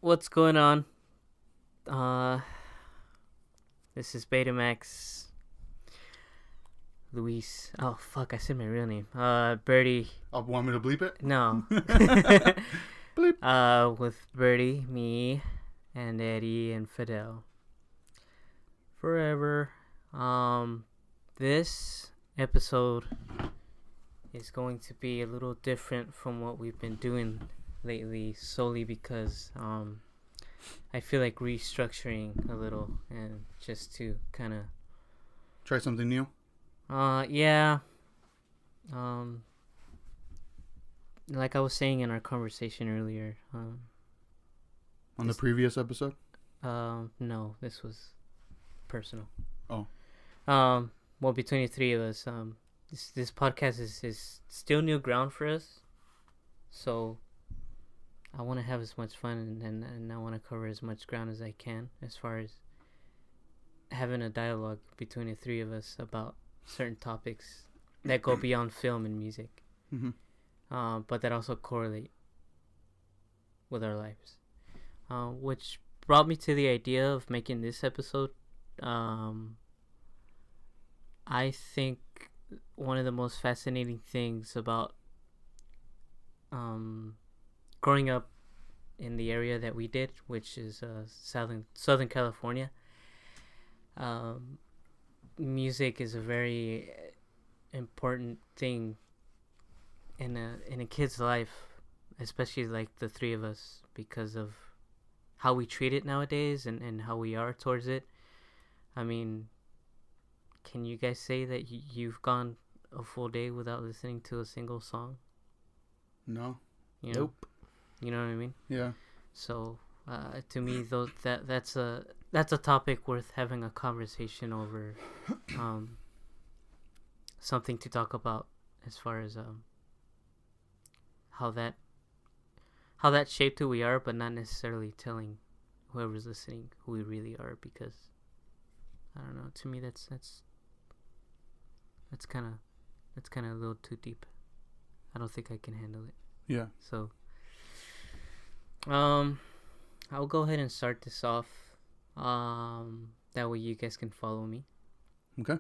What's going on? Uh, this is Betamax Luis. Oh fuck, I said my real name. Birdy. Oh, want me to bleep it? No. Bleep. With Birdy, me, and Eddie and Fidel. Forever. This episode is going to be a little different from what we've been doing lately, solely because I feel like restructuring a little and just to kind of Try something new. yeah. Like I was saying in our conversation earlier, On the previous episode? no, this was personal. Oh. Well, between the three of us, this podcast is still new ground for us, so I want to have as much fun and I want to cover as much ground as I can as far as having a dialogue between the three of us about certain topics that go beyond film and music, but that also correlate with our lives, which brought me to the idea of making this episode. I think one of the most fascinating things about growing up in the area that we did, which is Southern California, music is a very important thing in a kid's life, especially like the three of us, because of how we treat it nowadays and how we are towards it. I mean, can you guys say that you've gone a full day without listening to a single song? No. You know? Nope. You know what I mean? Yeah. So, to me, that's a topic worth having a conversation over. Something to talk about as far as how that shaped who we are, but not necessarily telling whoever's listening who we really are, because I don't know. To me, that's kind of a little too deep. I don't think I can handle it. Yeah. So, I'll go ahead and start this off. That way you guys can follow me. Okay.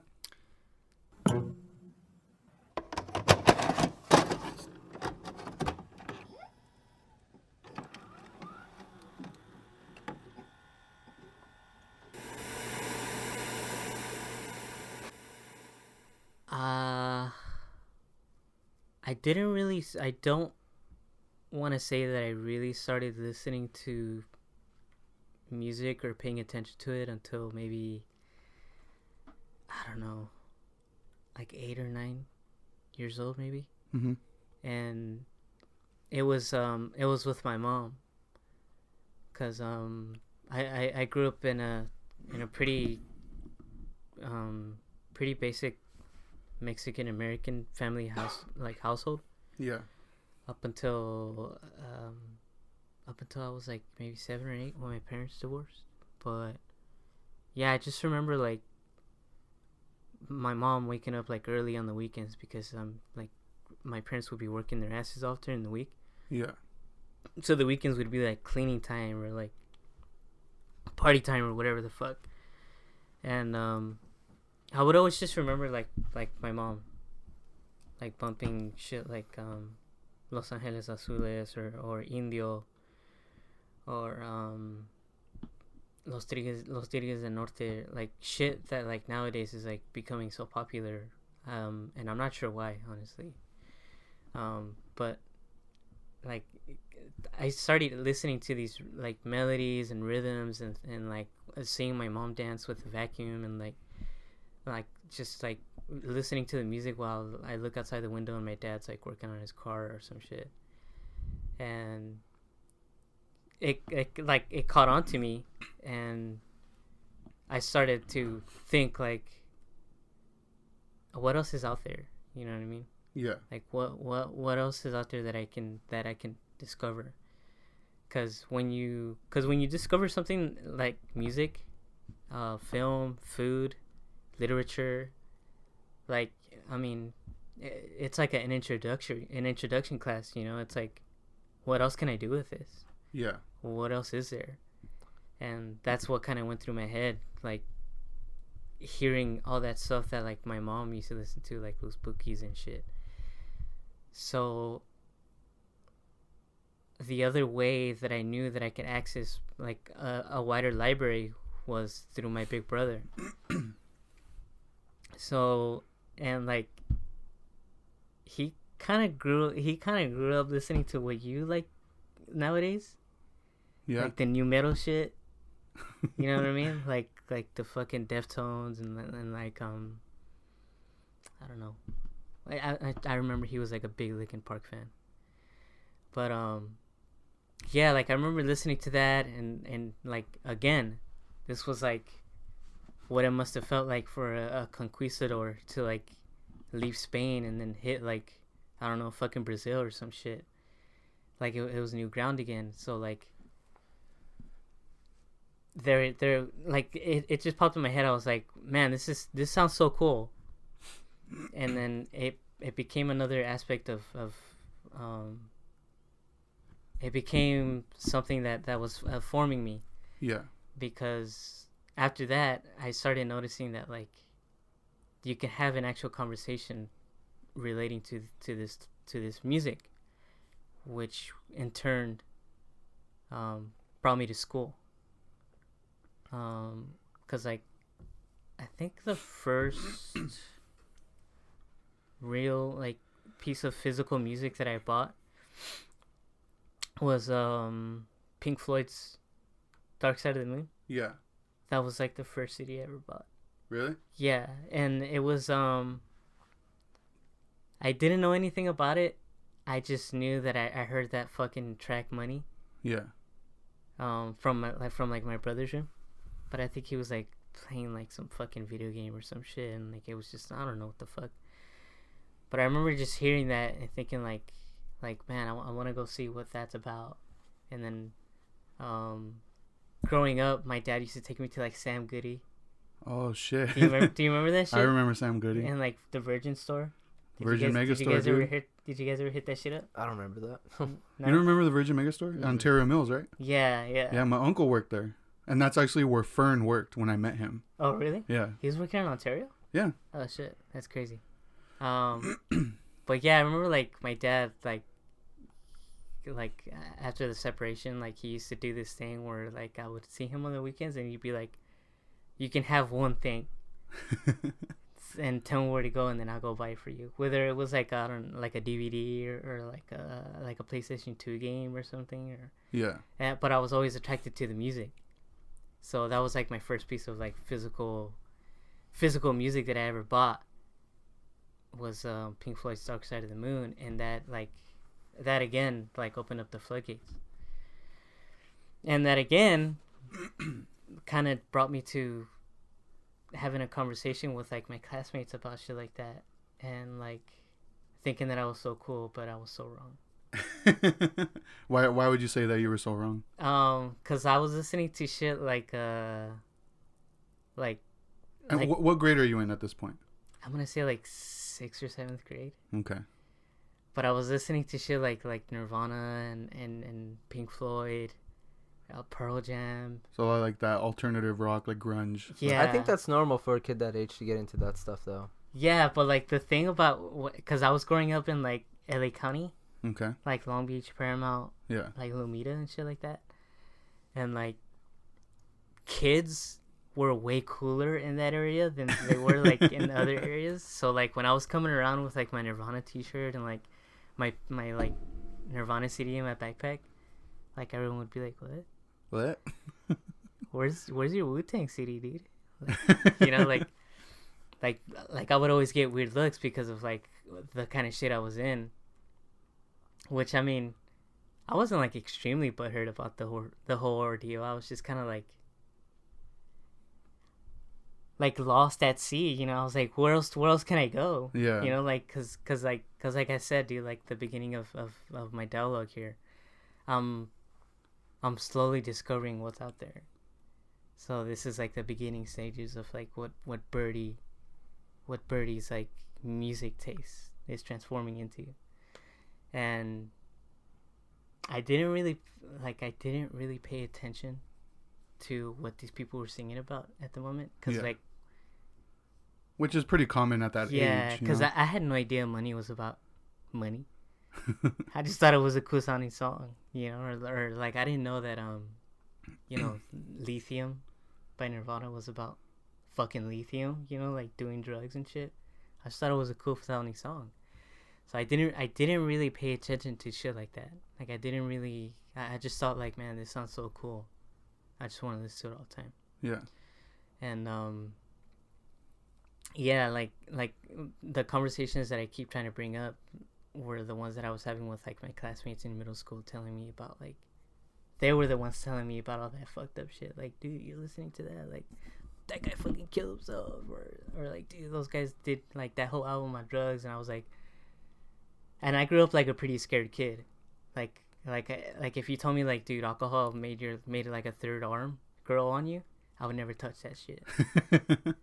I don't want to say that I really started listening to music or paying attention to it until maybe, I don't know, like 8 or 9 years old maybe. And it was with my mom, because I grew up in a pretty basic Mexican American family household. Yeah. Up until I was like maybe 7 or 8 when my parents divorced. But yeah, I just remember like my mom waking up like early on the weekends, because like my parents would be working their asses off during the week. Yeah. So the weekends would be like cleaning time or like party time or whatever the fuck. And I would always just remember like my mom like bumping shit like Los Angeles Azules or Indio or Los Tigres del Norte, like shit that like nowadays is like becoming so popular, and I'm not sure why, honestly. But like I started listening to these like melodies and rhythms and like seeing my mom dance with the vacuum, and like just like listening to the music while I look outside the window and my dad's like working on his car or some shit. And it caught on to me, and I started to think like, what else is out there? You know what I mean? Yeah. Like what else is out there that I can discover? Because when you discover something like music, film, food, literature, like, I mean, it's like an introduction class, you know. It's like, what else can I do with this? Yeah. What else is there? And that's what kind of went through my head, like hearing all that stuff that like my mom used to listen to, like those bookies and shit. So the other way that I knew that I could access like a wider library was through my big brother. So, and like he kind of grew up listening to what you like nowadays. Yeah. Like the new metal shit. You know what I mean? Like the fucking Deftones and like I don't know. I remember he was like a big Linkin Park fan. But yeah, like I remember listening to that and like again, this was like what it must have felt like for a conquistador to like leave Spain and then hit like, I don't know, fucking Brazil or some shit. Like it was new ground again. So like there like it just popped in my head. I was like, man, this sounds so cool. And then it became another aspect of it became something that was forming me. Yeah. Because after that, I started noticing that like you can have an actual conversation relating to this music, which in turn brought me to school. Because like I think the first real like piece of physical music that I bought was Pink Floyd's Dark Side of the Moon. Yeah. That was like the first CD I ever bought. Really? Yeah, and it was I didn't know anything about it. I just knew that I heard that fucking track Money. Yeah. From my brother's room. But I think he was like playing like some fucking video game or some shit, and like it was just, I don't know what the fuck. But I remember just hearing that and thinking like man, I want to go see what that's about. And then growing up, my dad used to take me to like Sam Goody. Oh shit. Do you remember that shit? I remember Sam Goody. And like the Virgin store. Virgin Megastore, dude. Did you guys ever hit that shit up? I don't remember that. No? You don't remember the Virgin Megastore? Mm-hmm. Ontario Mills, right? Yeah. Yeah, my uncle worked there. And that's actually where Fern worked when I met him. Oh, really? Yeah. He was working in Ontario? Yeah. Oh, shit. That's crazy. But yeah, I remember like my dad, like after the separation, like he used to do this thing where like I would see him on the weekends and he'd be like, you can have one thing and tell me where to go and then I'll go buy it for you. Whether it was like, I don't know, like a DVD or like a PlayStation 2 game or something. Or yeah. but I was always attracted to the music. So that was like my first piece of like physical music that I ever bought was Pink Floyd's Dark Side of the Moon, and that again like opened up the floodgates. And that again kind of brought me to having a conversation with like my classmates about shit like that, and like thinking that I was so cool, but I was so wrong. Why would you say that you were so wrong? Cause I was listening to shit like what grade are you in at this point? I'm gonna say like 6th or 7th grade. Okay. But I was listening to shit like Nirvana and Pink Floyd, Pearl Jam. So like that alternative rock, like grunge. Yeah. I think that's normal for a kid that age to get into that stuff, though. Yeah, but like the thing about, because I was growing up in like LA County. Okay. Like Long Beach, Paramount. Yeah. Like Lomita and shit like that. And like kids were way cooler in that area than they were like in other areas. So like when I was coming around with like my Nirvana t-shirt and like my like Nirvana CD in my backpack, like everyone would be like, what? Where's your Wu-Tang CD, dude? Like, you know, like I would always get weird looks because of like the kind of shit I was in. Which, I mean, I wasn't like extremely butthurt about the whole ordeal. I was just kind of like lost at sea, you know. I was like, where else can I go? Yeah. You know, like cause like I said, dude, like the beginning of my dialogue here, I'm slowly discovering what's out there. So this is like the beginning stages of like what Birdy's like music taste is transforming into. And I didn't really pay attention to what these people were singing about at the moment, because like, which is pretty common at that age. Because I had no idea money was about money. I just thought it was a cool sounding song, or like I didn't know that Lithium by Nirvana was about fucking lithium, like doing drugs and shit. I just thought it was a cool sounding song. So I didn't really pay attention to shit like that. Like I just thought like, man, this sounds so cool. I just want to listen to it all the time. Yeah. And yeah, like the conversations that I keep trying to bring up were the ones that I was having with like my classmates in middle school, telling me about like, they were the ones telling me about all that fucked up shit. Like, dude, you're listening to that? Like, that guy fucking killed himself, or like, dude, those guys did like that whole album on drugs. And I was like, and I grew up like a pretty scared kid. Like if you told me like, dude, alcohol made it like a third arm grow on you, I would never touch that shit.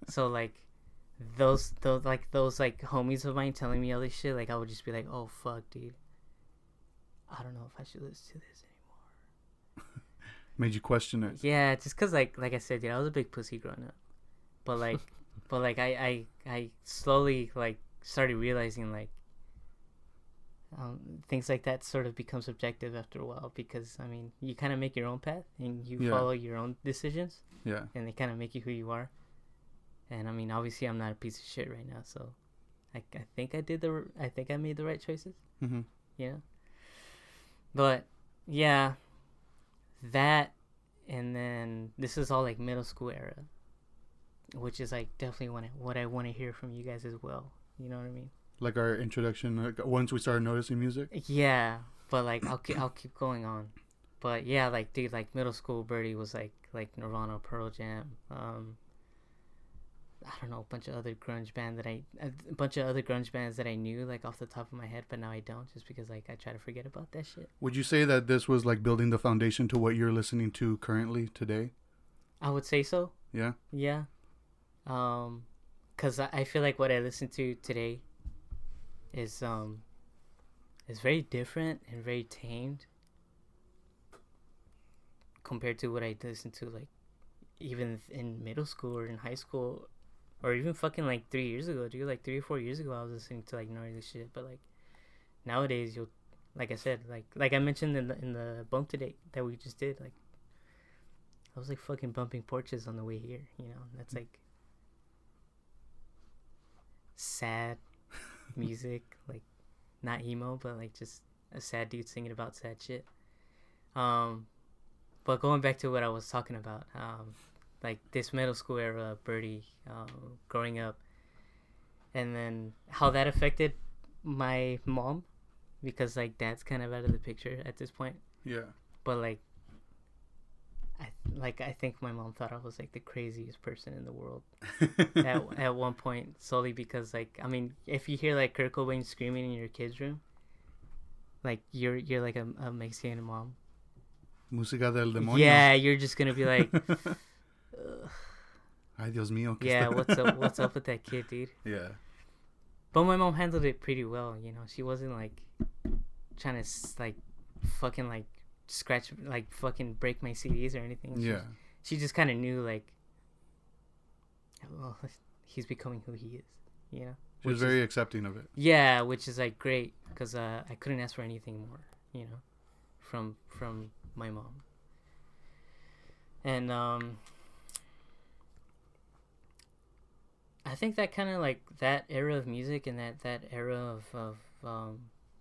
So like those like homies of mine telling me all this shit, like I would just be like, oh fuck, dude, I don't know if I should listen to this anymore. Made you question it. Yeah, just cause like I said, dude, I was a big pussy growing up, but like I slowly like started realizing like things like that sort of become subjective after a while, because I mean you kind of make your own path and you follow your own decisions. Yeah. And they kind of make you who you are. And I mean, obviously, I'm not a piece of shit right now, so I think I made the right choices. Mm-hmm. Yeah. But yeah, that, and then this is all like middle school era, which is like definitely what I want to hear from you guys as well. You know what I mean? Like our introduction, like once we started noticing music. Yeah, but like I'll keep going on. But yeah, like dude, like middle school Birdy was like Nirvana, Pearl Jam, I don't know, a bunch of other grunge bands that I knew like off the top of my head, but now I don't, just because like I try to forget about that shit. Would you say that this was like building the foundation to what you're listening to currently today? I would say so. Yeah. Yeah. 'Cause I feel like what I listen to today is very different and very tamed compared to what I listened to like even in middle school or in high school, or even fucking like 3 years ago, dude. Like 3 or 4 years ago, I was listening to like gnarly shit. But like nowadays, you'll, like I said, like I mentioned in the bump today that we just did, like I was like fucking bumping porches on the way here. That's like sad music, like not emo, but like just a sad dude singing about sad shit. But going back to what I was talking about, like this middle school era, Birdy, growing up, and then how that affected my mom, because like dad's kind of out of the picture at this point. Yeah. But I think my mom thought I was like the craziest person in the world at one point, solely because like, I mean, if you hear like Kurt Cobain screaming in your kid's room, like you're like a Mexican mom. Música del demonio. Yeah, you're just gonna be like, ay Dios mío. Yeah, what's up with that kid, dude? Yeah. But my mom handled it pretty well, She wasn't like trying to like fucking like scratch, like fucking break my CDs or anything. She just kind of knew like, well, he's becoming who he is, She was very accepting of it. Yeah, which is like great, because I couldn't ask for anything more, from my mom. And I think that kind of like that era of music and that era of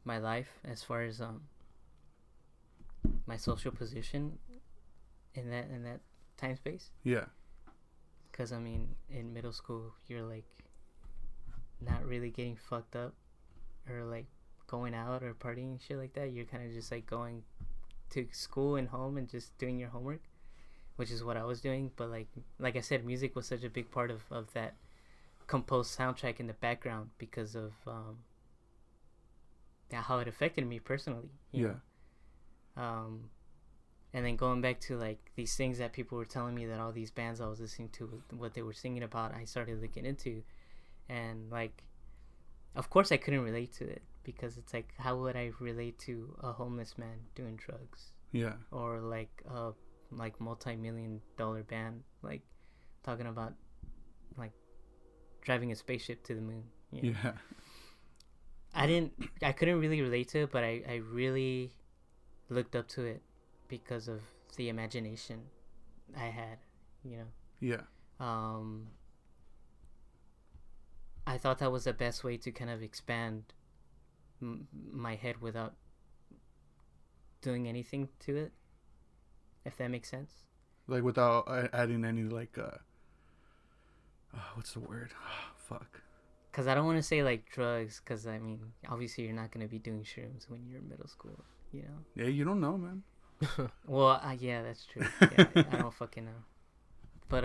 my life, as far as my social position in that time space. Yeah. Because I mean, in middle school, you're like not really getting fucked up or like going out or partying and shit like that. You're kind of just like going to school and home and just doing your homework, which is what I was doing. But like I said, music was such a big part of that composed soundtrack in the background, because of how it affected me personally. You know? And then going back to like these things that people were telling me, that all these bands I was listening to, what they were singing about, I started looking into, and like, of course I couldn't relate to it, because it's like, how would I relate to a homeless man doing drugs, Yeah. or like a like multi-million-dollar band like talking about like driving a spaceship to the moon? You know? Yeah. I couldn't really relate to it, but I really looked up to it because of the imagination I had, you know. Yeah. I thought that was the best way to kind of expand my head without doing anything to it, if that makes sense. Like without adding any like what's the word? Fuck. Because I don't want to say like drugs, because I mean, obviously you're not going to be doing shrooms when you're in middle school, you know. Yeah, you don't know, man. Well, yeah, that's true. Yeah, I don't fucking know. But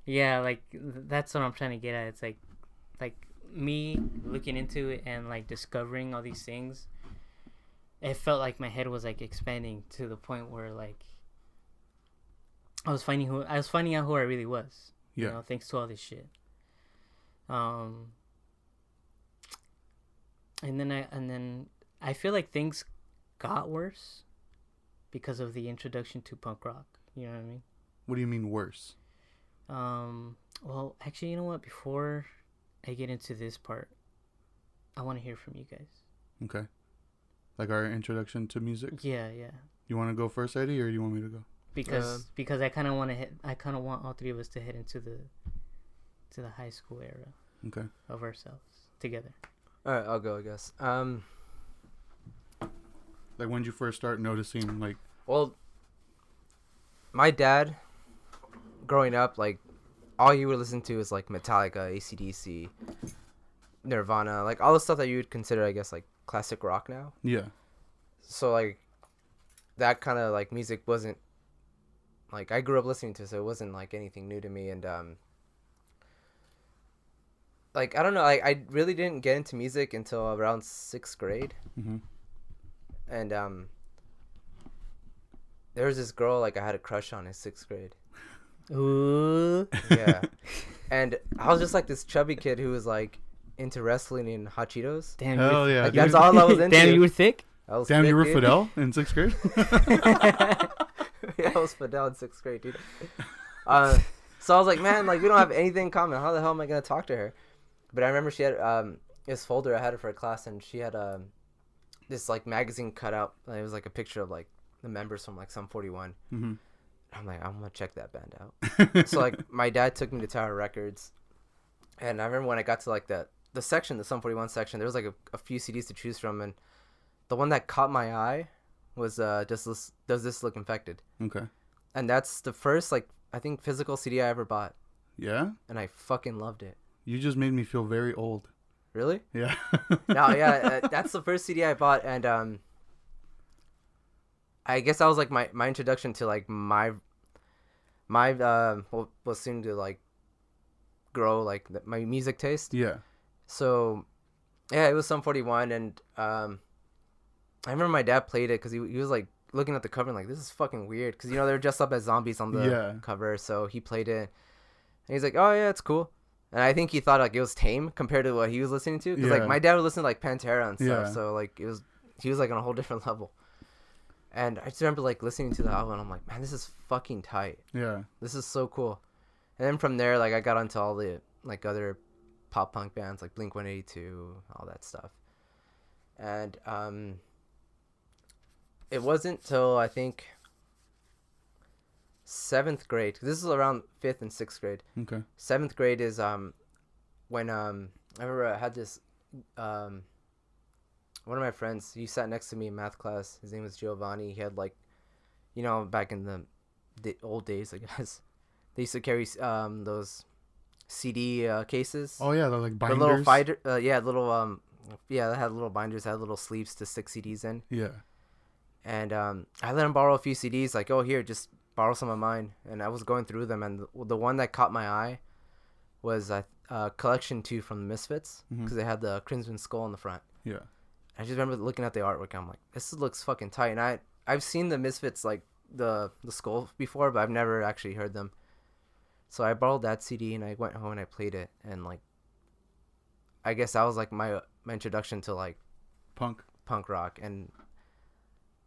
yeah, like that's what I'm trying to get at. It's like me looking into it and like discovering all these things. It felt like my head was like expanding to the point where like I was finding out who I really was. Yeah. You know, thanks to all this shit. And then I feel like things got worse because of the introduction to punk rock. You know what I mean? What do you mean worse? Well, actually, you know what? Before I get into this part, I want to hear from you guys. Okay. Like our introduction to music? Yeah. You want to go first, Eddie, or do you want me to go? Because I kind of want all three of us to head into the high school era. Okay. Of ourselves together. All right, I'll go, I guess. Like when did you first start noticing like? Well, my dad, growing up, like all he would listen to is like Metallica, AC/DC, Nirvana, like all the stuff that you would consider, I guess, like classic rock now. Yeah. So like that kind of like music wasn't like I grew up listening to, so it wasn't like anything new to me. And like I don't know, I really didn't get into music until around 6th grade. Mm-hmm. And there was this girl like I had a crush on in 6th grade. Ooh. Yeah. And I was just like this chubby kid who was like into wrestling and hot Cheetos. Damn. Hell yeah. Like, that's all I was into. Damn, you were thick. Damn, you were Fidel in 6th grade? Yeah, I was Fidel in 6th grade, dude. So I was like, man, like we don't have anything in common. How the hell am I gonna talk to her? But I remember she had this folder. I had it for a class, and she had this like magazine cut out. It was like a picture of like the members from like Sum 41. Mm-hmm. I'm like, I'm gonna check that band out. So like my dad took me to Tower Records, and I remember when I got to like the section, the Sum 41 section, there was like a few CDs to choose from, and the one that caught my eye was Does This Look Infected? Okay. And that's the first like I think physical CD I ever bought. Yeah? And I fucking loved it. You just made me feel very old. Really? Yeah. No, yeah, that's the first CD I bought, and I guess that was like my introduction to like my was soon to like grow like my music taste. Yeah. So yeah, it was Sum 41, and I remember my dad played it because he was like looking at the cover and like, this is fucking weird, because you know they're dressed up as zombies on the cover. So he played it, and he's like, oh yeah, it's cool. And I think he thought like it was tame compared to what he was listening to, because like my dad would listen to like Pantera and stuff. So like he was like on a whole different level. And I just remember like listening to the album, and I'm like, man, this is fucking tight. Yeah, this is so cool. And then from there, like I got onto all the like other pop punk bands like Blink-182, all that stuff. And it wasn't till I think 7th grade. This is around 5th and 6th grade. Okay. 7th grade is when I remember I had this one of my friends. He sat next to me in math class. His name was Giovanni. He had like, you know, back in the old days, I guess, they used to carry those CD cases. Oh yeah, they're like binders. The little fighter, they had little binders, had little sleeves to stick CDs in. Yeah. And I let him borrow a few CDs. Like, oh here, just borrow some of mine. And I was going through them, and the one that caught my eye was Collection 2 from the Misfits, because they had the Crimson Skull on the front. Yeah. I just remember looking at the artwork. I'm like, this looks fucking tight. And I've seen the Misfits, like the skull before, but I've never actually heard them. So I borrowed that CD, and I went home and I played it. And like, I guess that was like my introduction to like punk rock, and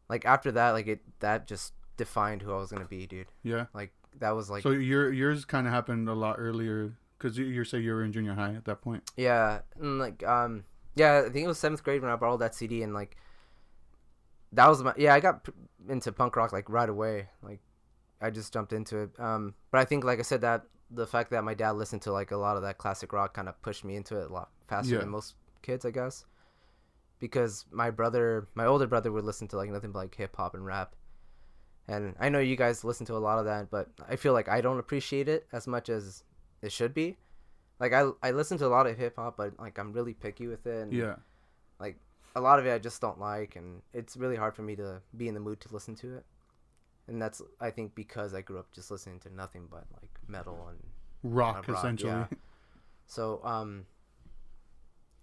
like after that, like that just defined who I was gonna be, dude. Yeah. Like that was like. So yours kind of happened a lot earlier because you say you were in junior high at that point. Yeah, and like yeah, I think it was 7th grade when I borrowed that CD, and like that was I got into punk rock like right away. Like I just jumped into it. But I think, like I said, that the fact that my dad listened to like a lot of that classic rock kind of pushed me into it a lot faster than most kids, I guess. Because my older brother would listen to like nothing but like hip hop and rap. And I know you guys listen to a lot of that, but I feel like I don't appreciate it as much as it should be. Like I listen to a lot of hip hop, but like I'm really picky with it. And, like a lot of it I just don't like, and it's really hard for me to be in the mood to listen to it. And that's, I think, because I grew up just listening to nothing but like metal and rock essentially. Yeah. So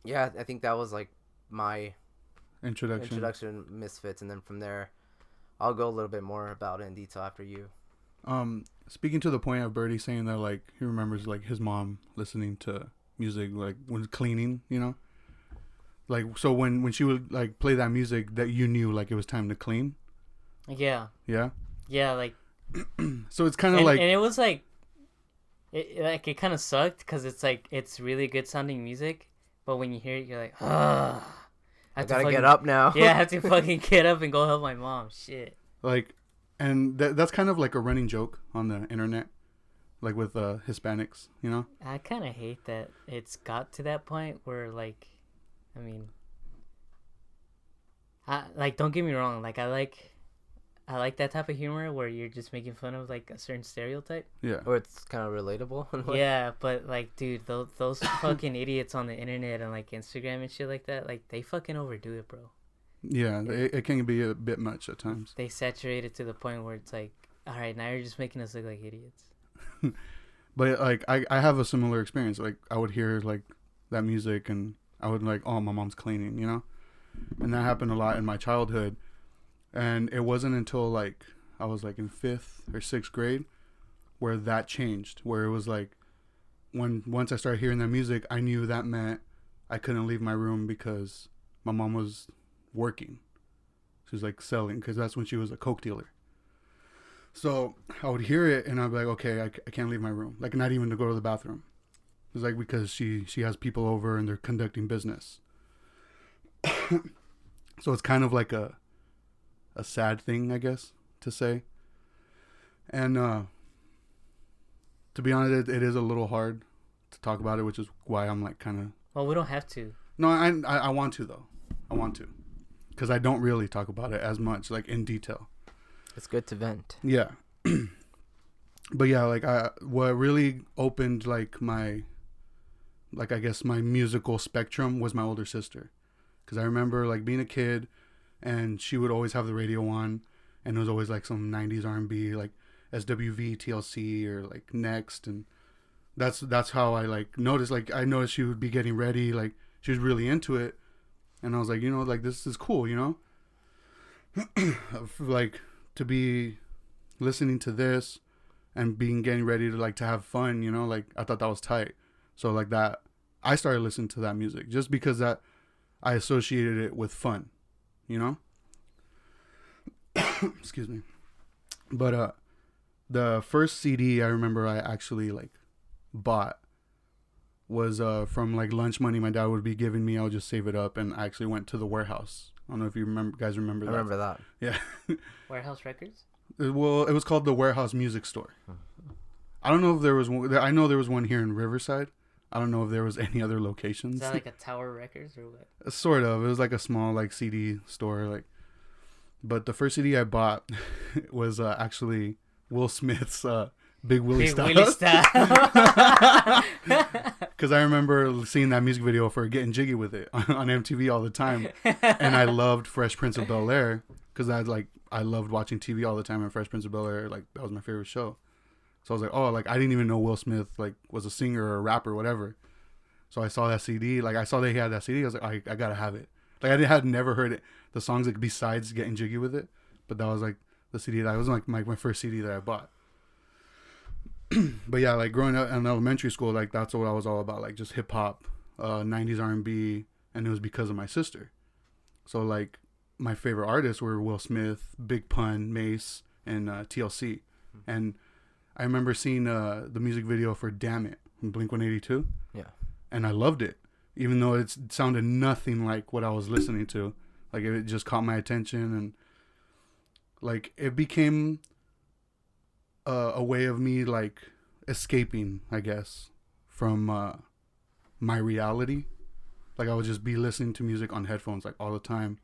yeah, I think that was like my introduction Misfits, and then from there I'll go a little bit more about it in detail after you. Speaking to the point of Birdy saying that like he remembers like his mom listening to music like when cleaning, you know, like so when she would like play that music that you knew like it was time to clean. Yeah. Like so it's kind of like, and it was like it kind of sucked because it's like it's really good sounding music, but when you hear it you're like, I gotta get up now. Yeah, I have to fucking get up and go help my mom. Shit. Like, and that's kind of like a running joke on the internet, like with Hispanics, you know? I kind of hate that it's got to that point where, like, I mean, like, don't get me wrong. Like, I like that type of humor where you're just making fun of, like, a certain stereotype. Yeah. Or it's kind of relatable. Yeah, but, like, dude, those fucking idiots on the internet and, like, Instagram and shit like that, like, they fucking overdo it, bro. Yeah, it can be a bit much at times. They saturate it to the point where it's like, all right, now you're just making us look like idiots. But like I have a similar experience. Like I would hear like that music and I would like, oh, my mom's cleaning, you know? And that happened a lot in my childhood. And it wasn't until like I was like in 5th or 6th grade where that changed, where it was like once I started hearing that music, I knew that meant I couldn't leave my room because my mom was working. She was like selling, because that's when she was a coke dealer. So I would hear it and I'd be like, okay, I can't leave my room, like not even to go to the bathroom. It's like because she has people over and they're conducting business. So it's kind of like a sad thing, I guess, to say. And to be honest, it is a little hard to talk about it, which is why I'm like kind of. Well, we don't have to. No, I want to though. I want to. Because I don't really talk about it as much, like in detail. It's good to vent. Yeah. But yeah, like what really opened like my, like I guess my musical spectrum was my older sister. Because I remember like being a kid and she would always have the radio on and it was always like some 90s R&B, like SWV, TLC, or like Next. And that's how I like noticed, like I noticed she would be getting ready, like she was really into it. And I was like, you know, like, this is cool, you know? Like, to be listening to this and getting ready to, like, to have fun, you know? Like, I thought that was tight. So, like, that, I started listening to that music just because that I associated it with fun, you know? Excuse me. But, the first CD I remember I actually, like, bought was from like lunch money my dad would be giving me. I would just save it up, and I actually went to the Warehouse. I don't know if you guys remember that. I remember that. Yeah. Warehouse Records? Well, it was called the Warehouse Music Store. I don't know if there was one. I know there was one here in Riverside. I don't know if there was any other locations. Is that like a Tower Records or what? Sort of. It was like a small like CD store, like. But the first CD I bought was actually Will Smith's Big Willie Style. Because I remember seeing that music video for Getting Jiggy With It on MTV all the time. And I loved Fresh Prince of Bel-Air because I loved watching TV all the time, and Fresh Prince of Bel-Air, like, that was my favorite show. So I was like, oh, like, I didn't even know Will Smith, like, was a singer or a rapper or whatever. So I saw that CD. Like, I saw they had that CD. I was like, I gotta have it. Like, I had never heard it, the songs, like, besides Getting Jiggy With It. But that was, like, the CD that was, like, my first CD that I bought. But yeah, like growing up in elementary school, like that's what I was all about, like just hip hop, 90s R&B, and it was because of my sister. So like my favorite artists were Will Smith, Big Pun, Mace, and TLC. And I remember seeing the music video for Damn It from Blink-182. Yeah. And I loved it, even though it sounded nothing like what I was listening to. Like it just caught my attention, and like it became a way of me like escaping, I guess, from my reality. Like I would just be listening to music on headphones like all the time.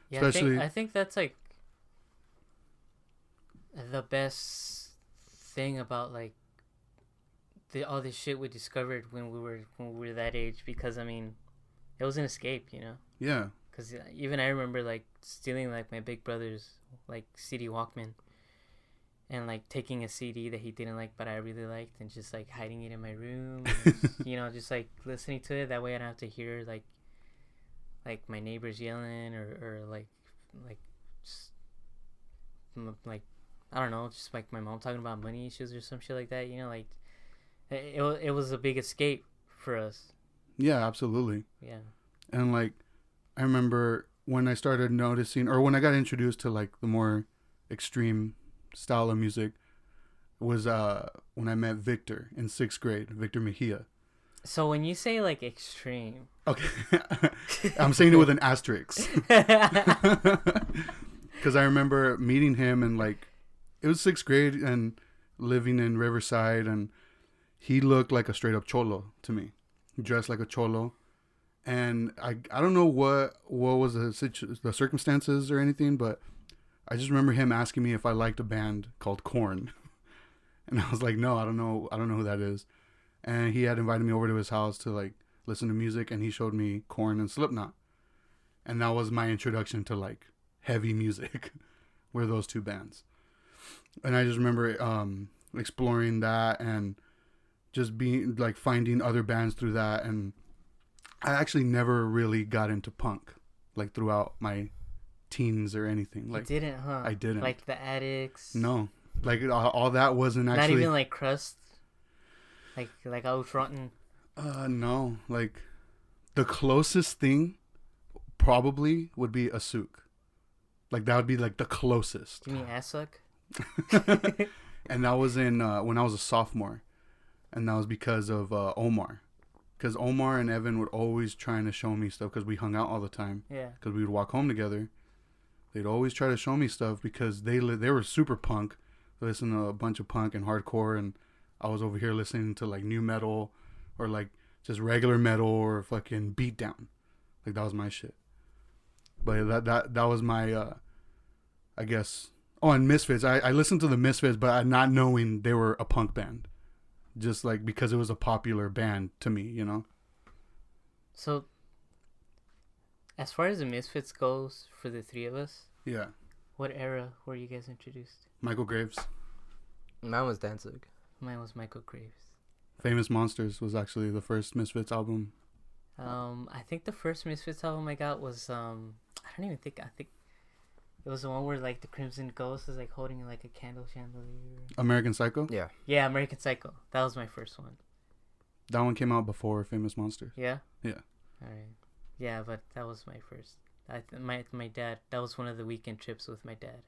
Yeah, I think that's like the best thing about like all this shit we discovered when we were that age, because I mean, it was an escape, you know. Yeah. Because even I remember like stealing like my big brother's like CD Walkman, and like taking a CD that he didn't like but I really liked, and just like hiding it in my room, and just, you know, just like listening to it. That way I don't have to hear like my neighbors yelling or like just like I don't know, just like my mom talking about money issues or some shit like that. You know, like it was a big escape for us. Yeah, absolutely. Yeah. And like I remember when I started noticing, or when I got introduced to like the more extreme style of music, was when I met Victor in 6th grade, Victor Mejia. So when you say like extreme, okay, I'm saying it with an asterisk, because I remember meeting him, and like it was 6th grade and living in Riverside, and he looked like a straight up cholo to me. He dressed like a cholo. And I don't know what was the circumstances or anything, but I just remember him asking me if I liked a band called Korn, and I was like, no, I don't know who that is. And he had invited me over to his house to like listen to music, and he showed me Korn and Slipknot, and that was my introduction to like heavy music, were those two bands. And I just remember exploring that and just being like finding other bands through that. And I actually never really got into punk, like throughout my teens or anything. Like, you didn't, huh? I didn't. Like the Addicts. No, like all that wasn't actually. Not even like Crust. Like I was fronting. No, like the closest thing probably would be a souk. Like that would be like the closest. You mean Assuck? And that was in when I was a sophomore, and that was because of Omar. Because Omar and Evan would always trying to show me stuff, because we hung out all the time. Yeah. Because we would walk home together. They'd always try to show me stuff because they were super punk. They listened to a bunch of punk and hardcore, and I was over here listening to like new metal or like just regular metal or fucking beatdown. Like that was my shit. But that was my I guess. Oh, and Misfits. I listened to the Misfits, but not knowing they were a punk band. Just like because it was a popular band to me, you know. So, as far as the Misfits goes, for the three of us, yeah. What era were you guys introduced? Michael Graves. Mine was Danzig. Mine was Michael Graves. Famous Monsters was actually the first Misfits album. I think the first Misfits album I got was I think it was the one where like the Crimson Ghost is like holding like a candle chandelier. American Psycho? Yeah. Yeah, American Psycho. That was my first one. That one came out before Famous Monsters. Yeah? Yeah. Alright. Yeah, but that was my first. My dad, that was one of the weekend trips with my dad.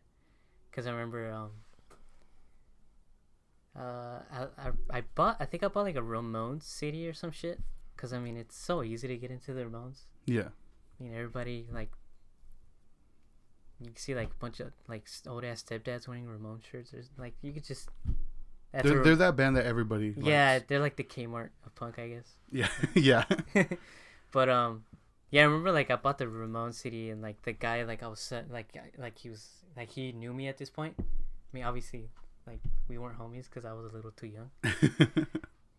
Because I remember I bought like a Ramones CD or some shit. Because I mean, it's so easy to get into the Ramones. Yeah. I mean, everybody like, you can see like a bunch of like old ass stepdads wearing Ramon shirts. There's like you could just. They're that band that everybody. Yeah, likes. they're like the Kmart of punk, I guess. Yeah, yeah. But yeah, I remember like I bought the Ramon CD, and like the guy like I was like he was like he knew me at this point. I mean, obviously, like we weren't homies because I was a little too young.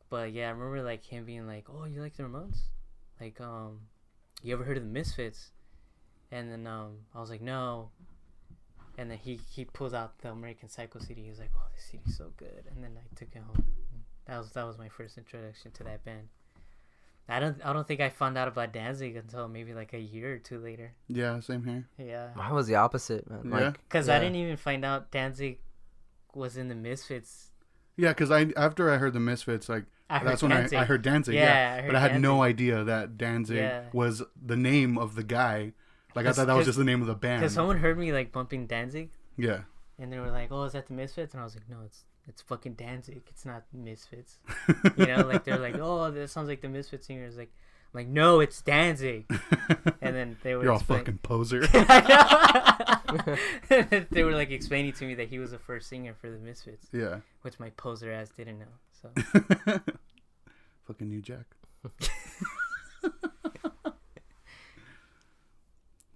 But yeah, I remember like him being like, "Oh, you like the Ramones? Like you ever heard of the Misfits?" And then I was like, no. And then he pulls out the American Psycho CD. He was like, oh, this CD's so good. And then I took it home. That was my first introduction to that band. I don't think I found out about Danzig until maybe like a year or two later. Yeah, same here. Yeah. Mine was the opposite, man. Yeah. Because I didn't even find out Danzig was in the Misfits. Yeah, because after I heard the Misfits, like that's when I heard Danzig. Yeah, but I had no idea that Danzig was the name of the guy Like, I thought that was just the name of the band. Because someone heard me, like, bumping Danzig. Yeah. And they were like, oh, is that the Misfits? And I was like, no, it's fucking Danzig. It's not Misfits. You know, like, they're like, oh, that sounds like the Misfits singer. It's like, I'm like, no, it's Danzig. And then they were You're all fucking poser. They were, like, explaining to me that he was the first singer for the Misfits. Yeah. Which my poser ass didn't know. So. Fucking New Jack.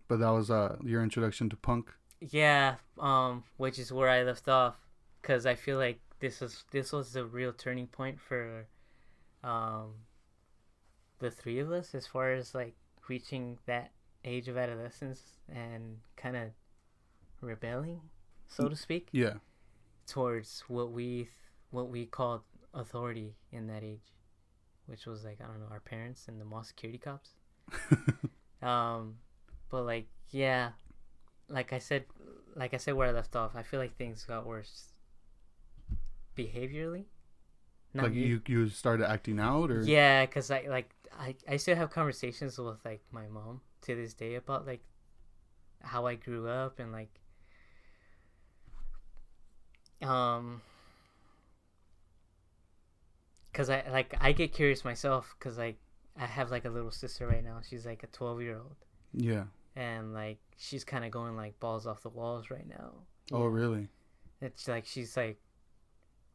But that was your introduction to punk. Yeah, which is where I left off, because I feel like this was the real turning point for the three of us, as far as like reaching that age of adolescence and kind of rebelling, so to speak. Yeah. Towards what we called authority in that age, which was like, I don't know, our parents and the mall security cops. But like, yeah, like I said where I left off, I feel like things got worse behaviorally. Like you started acting out, or? Yeah, because I still have conversations with like my mom to this day about like how I grew up, and like because I get curious myself, because like I have like a little sister right now. She's like a 12-year-old. Yeah. And like she's kind of going like balls off the walls right now. Oh, really? It's like she's like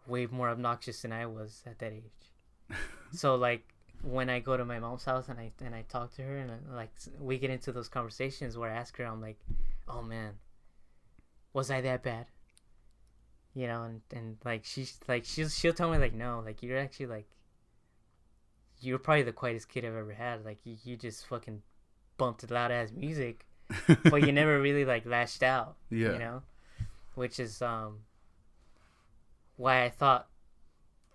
way more obnoxious than I was at that age. So like when I go to my mom's house and I talk to her, and like we get into those conversations where I ask her, I'm like, oh man, was I that bad? You know, and like she'll tell me like, no, like you're actually like, you're probably the quietest kid I've ever had. Like you just fucking bumped loud ass music, but you never really like lashed out. Yeah. You know, which is why I thought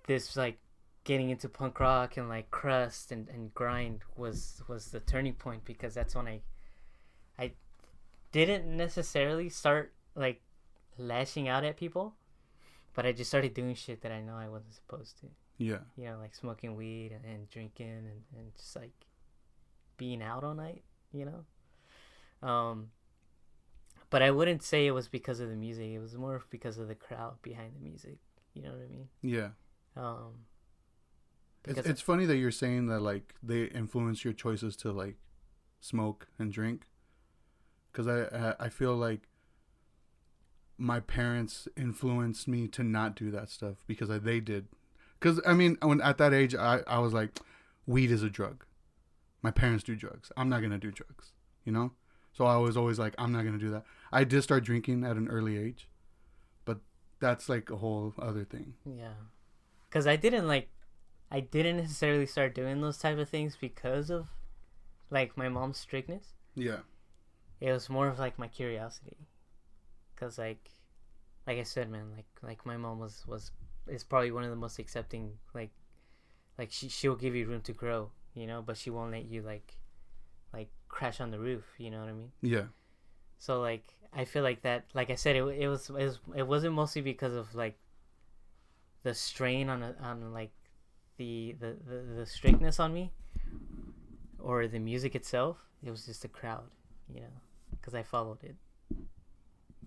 this like getting into punk rock and like crust and grind was the turning point, because that's when I didn't necessarily start like lashing out at people, but I just started doing shit that I know I wasn't supposed to. Yeah. You know, like smoking weed and drinking and just like being out all night, you know? But I wouldn't say it was because of the music. It was more because of the crowd behind the music. You know what I mean? Yeah. It's funny that you're saying that like they influence your choices to like smoke and drink, because I feel like my parents influenced me to not do that stuff because they did. Because I mean, when at that age, I was like, weed is a drug. My parents do drugs. I'm not gonna do drugs. You know. So I was always like, I'm not gonna do that. I did start drinking at an early age, but that's like a whole other thing. Yeah, because I didn't necessarily start doing those type of things because of like my mom's strictness. Yeah. It was more of like my curiosity, because like I said, man, like my mom is probably one of the most accepting, like she'll give you room to grow, you know, but she won't let you like crash on the roof, you know what I mean? Yeah. So like I feel like that, like I said, it wasn't mostly because of like the strain on like the strictness on me or the music itself. It was just the crowd, you know, because I followed it.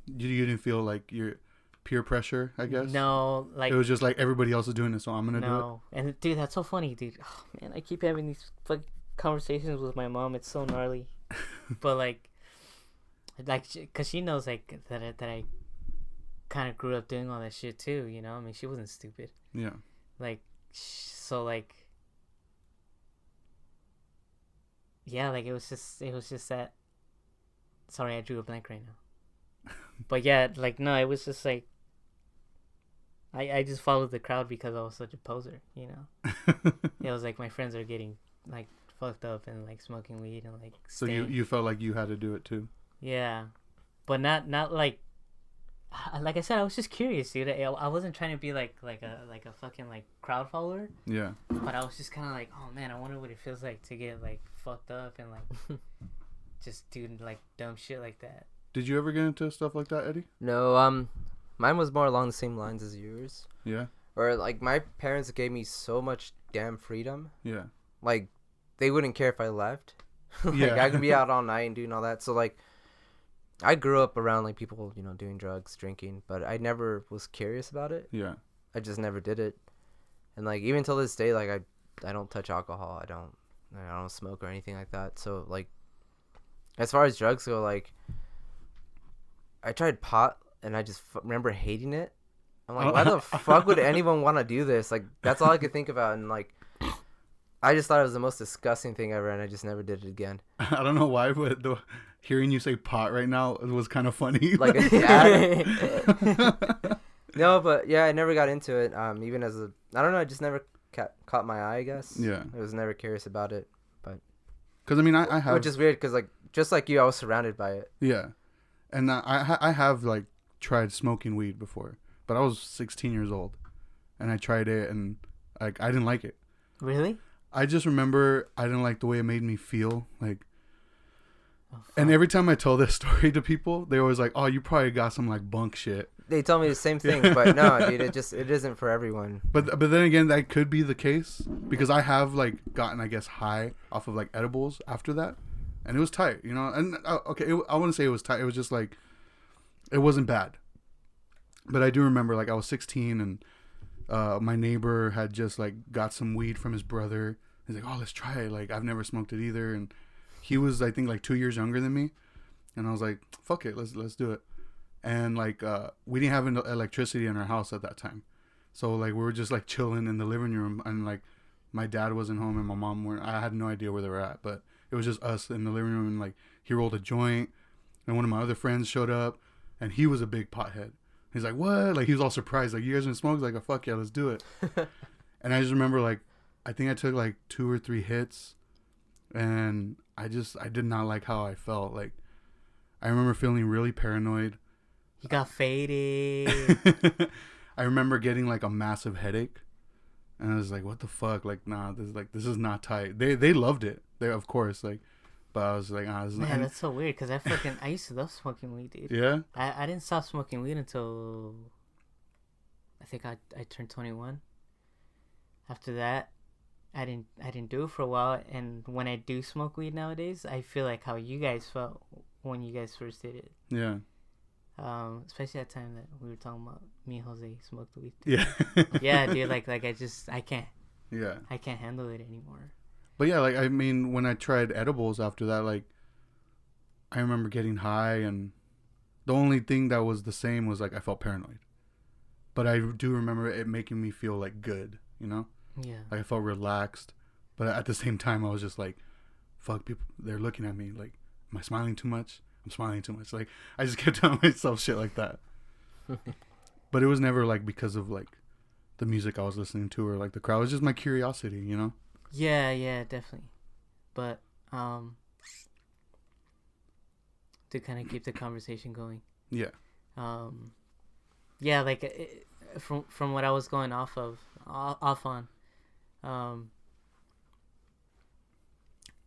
You didn't feel like your peer pressure, I guess? No, like it was just like everybody else is doing it, so I'm gonna do it. No, and dude, that's so funny, dude. Oh man, I keep having these conversations with my mom. It's so gnarly, but like, cause she knows like that I kind of grew up doing all that shit too. You know, I mean, she wasn't stupid. Yeah. Like, so like, yeah, like it was just that. Sorry, I drew a blank right now. But yeah, like no, it was just like I just followed the crowd because I was such a poser, you know. It was like my friends are getting like fucked up and like smoking weed and like. So you felt like you had to do it too. Yeah, but not like I said, I was just curious, dude. I wasn't trying to be like a fucking like crowd follower. Yeah. But I was just kind of like, oh man, I wonder what it feels like to get like fucked up and like just doing like dumb shit like that. Did you ever get into stuff like that, Eddie? No, mine was more along the same lines as yours. Yeah. Or like my parents gave me so much damn freedom. Yeah. Like they wouldn't care if I left. Like, Yeah. I can be out all night and doing all that. So like, I grew up around like people, doing drugs, drinking, but I never was curious about it. Yeah. I just never did it. And like even till this day, like I don't touch alcohol. I don't smoke or anything like that. So like, as far as drugs go, like I tried pot and I just remember hating it. I'm like, why the fuck would anyone want to do this? Like that's all I could think about, and like I just thought it was the most disgusting thing ever, and I just never did it again. I don't know why, but hearing you say pot right now, it was kind of funny. Like a dad. No, but yeah, I never got into it. Even as I don't know, I just never caught my eye, I guess. Yeah. I was never curious about it, but. Because I mean, I have. Which is weird, because like just like you, I was surrounded by it. Yeah, and I have like tried smoking weed before, but I was 16 years old, and I tried it, and like I didn't like it. Really? I just remember I didn't like the way it made me feel, like. Oh, and every time I tell this story to people, they're always like, "Oh, you probably got some like bunk shit." They tell me the same thing, but no, dude, it isn't for everyone. But then again, that could be the case, because I have like gotten, I guess, high off of like edibles after that, and it was tight, And okay, I wouldn't say it was tight. It was just like, it wasn't bad. But I do remember, like, I was 16, and my neighbor had just like got some weed from his brother. He's like, "Oh, let's try it. Like, I've never smoked it either." And he was, I think, like 2 years younger than me, and I was like, "Fuck it, let's do it." And like we didn't have electricity in our house at that time, so like we were just like chilling in the living room, and like my dad wasn't home and my mom weren't. I had no idea where they were at, but it was just us in the living room, and like he rolled a joint, and one of my other friends showed up, and he was a big pothead. He's like, "What?" Like he was all surprised, like, "You guys been smoking?" Like, "Fuck yeah, let's do it." And I just remember, like, I think I took like 2 or 3 hits, and I did not like how I felt. Like I remember feeling really paranoid. You got faded. I remember getting like a massive headache, and I was like, "What the fuck?" Like, nah, this is not tight. They loved it. They, of course, like, but I was like, this is Man, not. that's so weird, because I used to love smoking weed, dude. Yeah. I didn't stop smoking weed until I think I turned 21. After that, I didn't do it for a while, and when I do smoke weed nowadays, I feel like how you guys felt when you guys first did it. Yeah. Especially that time that we were talking about me and Jose smoked weed. Yeah. Yeah, dude. Like I can't. Yeah. I can't handle it anymore. But yeah, like I mean, when I tried edibles after that, like I remember getting high, and the only thing that was the same was like I felt paranoid. But I do remember it making me feel like good, Yeah. Like I felt relaxed, but at the same time I was just like, fuck, people, they're looking at me. Like, am I smiling too much? I'm smiling too much. Like, I just kept telling myself shit like that. But it was never like because of like the music I was listening to or like the crowd. It was just my curiosity, Yeah, definitely. But to kind of keep the conversation going. Yeah. Yeah, like from what I was going off on,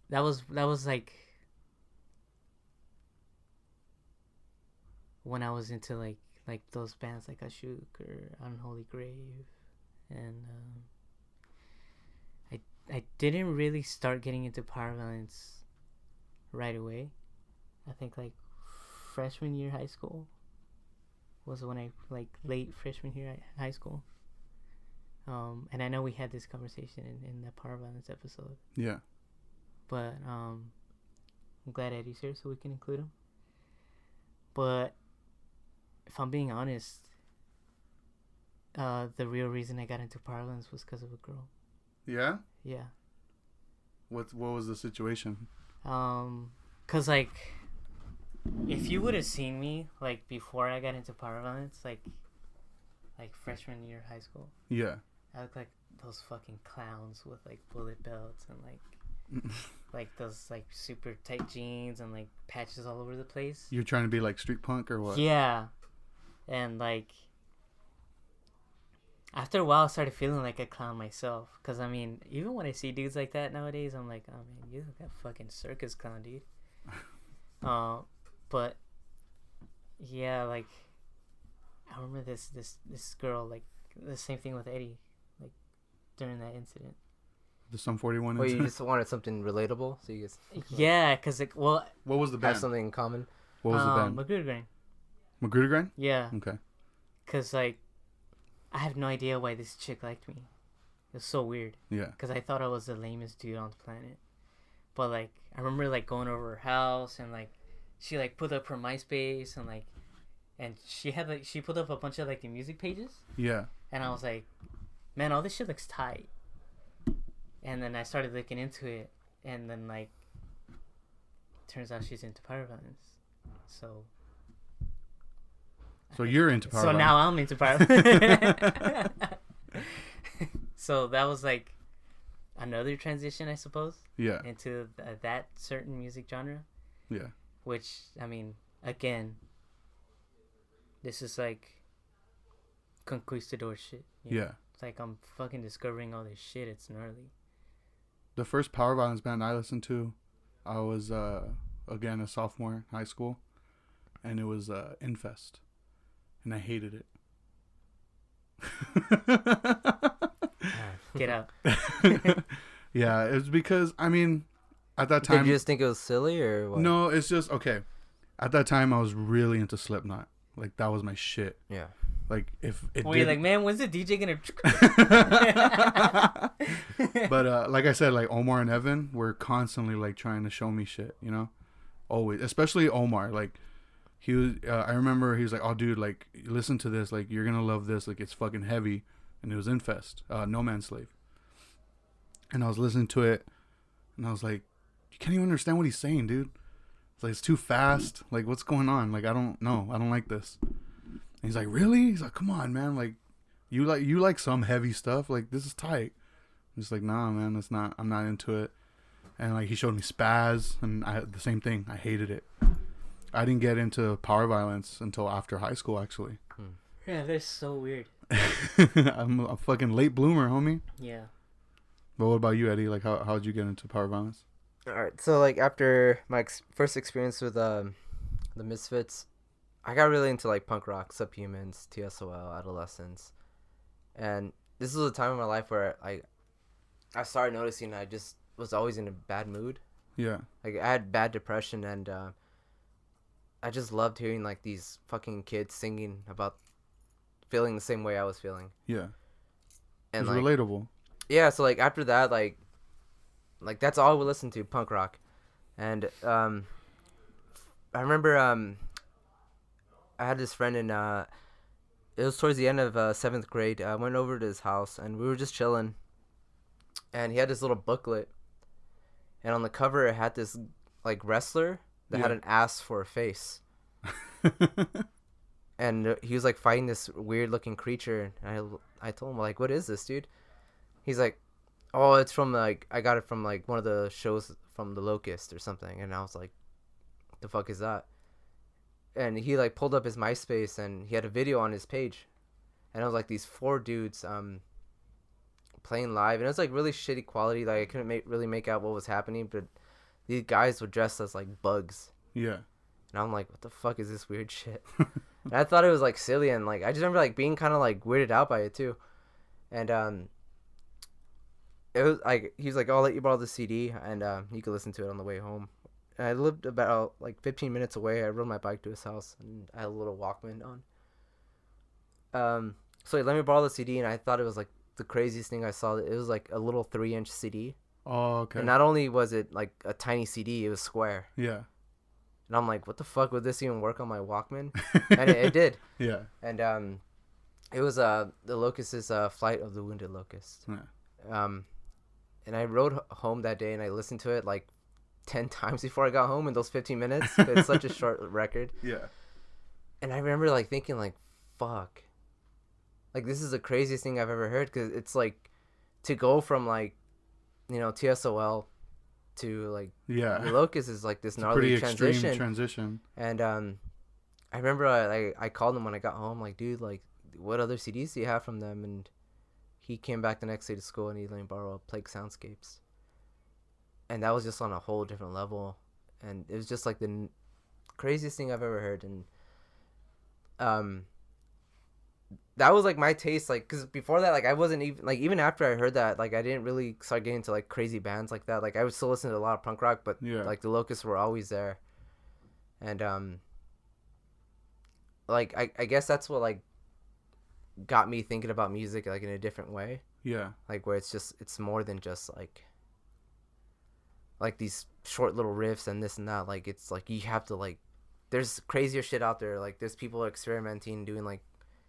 that was like when I was into like those bands like Ashuk or Unholy Grave, and I didn't really start getting into Power Violence right away. I think like freshman year high school was when I like late freshman year high school. And I know we had this conversation in the Power Violence episode. Yeah. But I'm glad Eddie's here so we can include him. But if I'm being honest, the real reason I got into Power Violence was because of a girl. Yeah? Yeah. What was the situation? 'Cause like, if you would have seen me like before I got into Power Violence, like freshman year high school. Yeah. I look like those fucking clowns with like bullet belts and like those like super tight jeans and like patches all over the place. You're trying to be like street punk or what? Yeah. And like after a while I started feeling like a clown myself, because I mean, even when I see dudes like that nowadays, I'm like, oh man, you look like a fucking circus clown, dude. But yeah, like I remember this girl, like the same thing with Eddie, like during that incident. The Sum 41. Well, you just wanted something relatable, so you guys. Yeah, cause like, well, What was the band? Have something in common. What was the band? Magruder Grain. Magruder Grain? Yeah. Okay. Cause like, I have no idea why this chick liked me. It was so weird. Yeah. Cause I thought I was the lamest dude on the planet. But like, I remember like going over her house and like, she like put up her MySpace and like, and she had like, she put up a bunch of like the music pages. Yeah. And I was like, man, all this shit looks tight. And then I started looking into it, and then like, turns out she's into pyro violence. So you're into pyro violence. So now I'm into pyro. So that was like another transition, I suppose. Yeah. Into that certain music genre. Yeah. Which, I mean, again, this is like conquistador shit. You know? Yeah. It's like I'm fucking discovering all this shit. It's gnarly. The first power violence band I listened to, I was again a sophomore in high school, and it was Infest, and I hated it. Get out. Yeah, it was because I mean, at that time, Did you just think it was silly or what? no, it's just okay. At that time, I was really into Slipknot. Like that was my shit. Yeah. Like if it. Well, you're like, man, when's the DJ gonna? But like I said, like Omar and Evan were constantly like trying to show me shit, you know, always, especially Omar. Like he was, I remember he was like, "Oh, dude, like listen to this, like you're gonna love this, like it's fucking heavy," and it was Infest, No Man's Slave. And I was listening to it, and I was like, "You can't even understand what he's saying, dude. It's like it's too fast. Like what's going on? Like I don't know. I don't like this." And he's like, "Really?" He's like, "Come on, man. Like you like some heavy stuff. Like this is tight." I'm just like, "Nah, man. It's not. I'm not into it." And like he showed me Spaz, and the same thing. I hated it. I didn't get into power violence until after high school, actually. Yeah, that's so weird. I'm a fucking late bloomer, homie. Yeah. But what about you, Eddie? Like, how'd you get into power violence? All right. So like after my first experience with the Misfits, I got really into like punk rock, Subhumans, TSOL, Adolescence, and this was a time in my life where I started noticing I just was always in a bad mood. Yeah. Like I had bad depression, and I just loved hearing like these fucking kids singing about feeling the same way I was feeling. Yeah. And it's like, relatable. Yeah. So like after that, like that's all I would listen to, punk rock, and I remember I had this friend in it was towards the end of 7th grade. I went over to his house and we were just chilling, and he had this little booklet, and on the cover it had this like wrestler that had an ass for a face. And he was like fighting this weird looking creature, and I told him like, "What is this, dude?" He's like, "Oh, it's from like I got it from like one of the shows from the Locust or something." And I was like, "What the fuck is that?" And he like pulled up his MySpace, and he had a video on his page, and it was like these 4 dudes playing live, and it was like really shitty quality. Like I couldn't really make out what was happening, but these guys were dressed as like bugs. Yeah. And I'm like, what the fuck is this weird shit? And I thought it was like silly, and like I just remember like being kind of like weirded out by it too. And it was like he was like, "Oh, I'll let you borrow the CD, and you could listen to it on the way home." And I lived about like 15 minutes away. I rode my bike to his house, and I had a little Walkman on. So he let me borrow the CD, and I thought it was like the craziest thing I saw. It was like a little 3-inch CD. Oh, okay. And not only was it like a tiny CD, it was square. Yeah. And I'm like, what the fuck, would this even work on my Walkman? And it did. Yeah. And it was the Locust's Flight of the Wounded Locust. Yeah. And I rode home that day, and I listened to it like 10 times before I got home in those 15 minutes. It's such a short record. Yeah. And I remember like thinking like, fuck, like this is the craziest thing I've ever heard, because it's like to go from like, you know, TSOL to like the Locust is like this gnarly transition. And I remember I called him when I got home, like, dude, like, what other CDs do you have from them? And he came back the next day to school, and he let me borrow Plague Soundscapes. And that was just on a whole different level, and it was just like the craziest thing I've ever heard. And that was like my taste, like, because before that, like, I wasn't even like, even after I heard that, like, I didn't really start getting into like crazy bands like that. Like, I would still listen to a lot of punk rock, but like the Locusts were always there. And like I guess that's what like got me thinking about music like in a different way. Yeah. Like where it's more than just like these short little riffs and this and that. Like it's like you have to like, there's crazier shit out there. Like there's people experimenting, doing like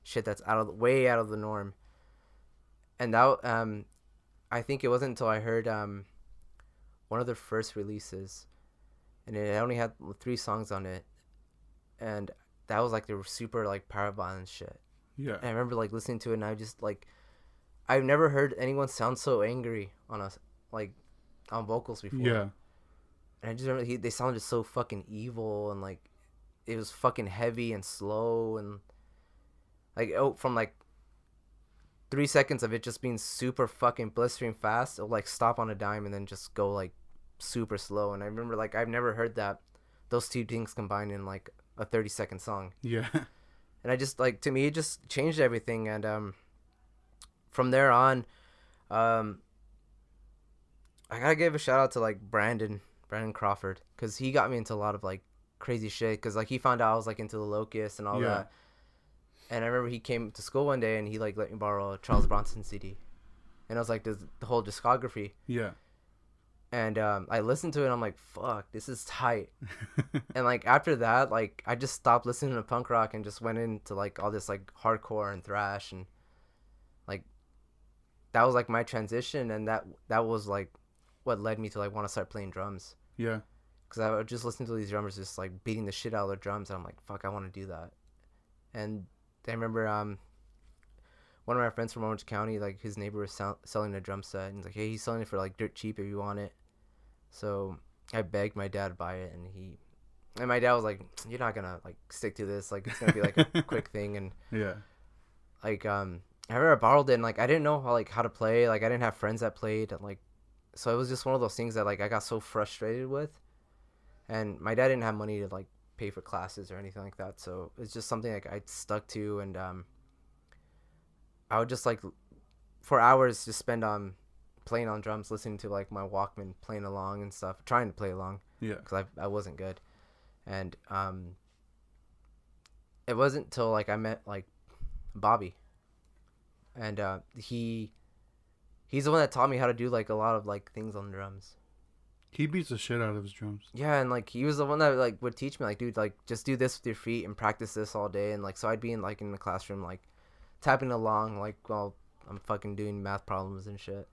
shit that's way out of the norm. And that I think it wasn't until I heard one of their first releases, and it only had 3 songs on it, and that was like they were super like power violence shit. Yeah. And I remember like listening to it, and I just like, I've never heard anyone sound so angry on us like on vocals before. Yeah. And I just remember they sounded so fucking evil, and like it was fucking heavy and slow, and like from like 3 seconds of it just being super fucking blistering fast, it'll like stop on a dime and then just go like super slow. And I remember like I've never heard those 2 things combined in like a 30-second song. Yeah. And I just like, to me, it just changed everything. And from there on, I gotta give a shout out to like Brandon Crawford, because he got me into a lot of like crazy shit, because like he found out I was like into the Locust and all that. And I remember he came to school one day and he like let me borrow a Charles Bronson CD, and I was like the whole discography. Yeah. And I listened to it and I'm like, fuck, this is tight. And like after that, like I just stopped listening to punk rock and just went into like all this like hardcore and thrash, and like that was like my transition, and that was like what led me to like want to start playing drums. Yeah. Because I would just listen to these drummers just like beating the shit out of their drums, and I'm like, fuck, I want to do that. And I remember one of my friends from Orange County, like his neighbor was selling a drum set, and he's like, hey, he's selling it for like dirt cheap if you want it. So I begged my dad to buy it, and my dad was like, you're not gonna like stick to this, like it's gonna be like a quick thing. And yeah, like I remember I borrowed it, and like I didn't know how to play, like I didn't have friends that played, and like so it was just one of those things that like I got so frustrated with. And my dad didn't have money to like pay for classes or anything like that, so it's just something like I stuck to. And I would just like for hours just spend on playing on drums, listening to like my Walkman, playing along and stuff, trying to play along. Yeah, because I wasn't good. And it wasn't till like I met like Bobby, and he's the one that taught me how to do like a lot of like things on drums. He beats the shit out of his drums. Yeah, and like he was the one that like would teach me, like, dude, like just do this with your feet and practice this all day. And like so I'd be in the classroom like tapping along like while I'm fucking doing math problems and shit.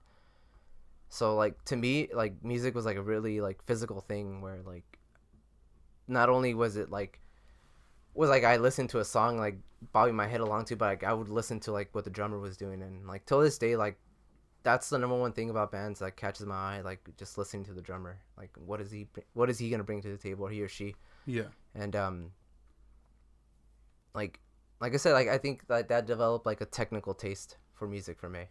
So like to me, like music was like a really like physical thing, where like not only was it like I listened to a song like bobbing my head along to, but like I would listen to like what the drummer was doing. And like till this day, like that's the number one thing about bands that catches my eye, like just listening to the drummer. Like what is he gonna bring to the table, he or she? Yeah. And like I said, like I think that developed like a technical taste for music for me.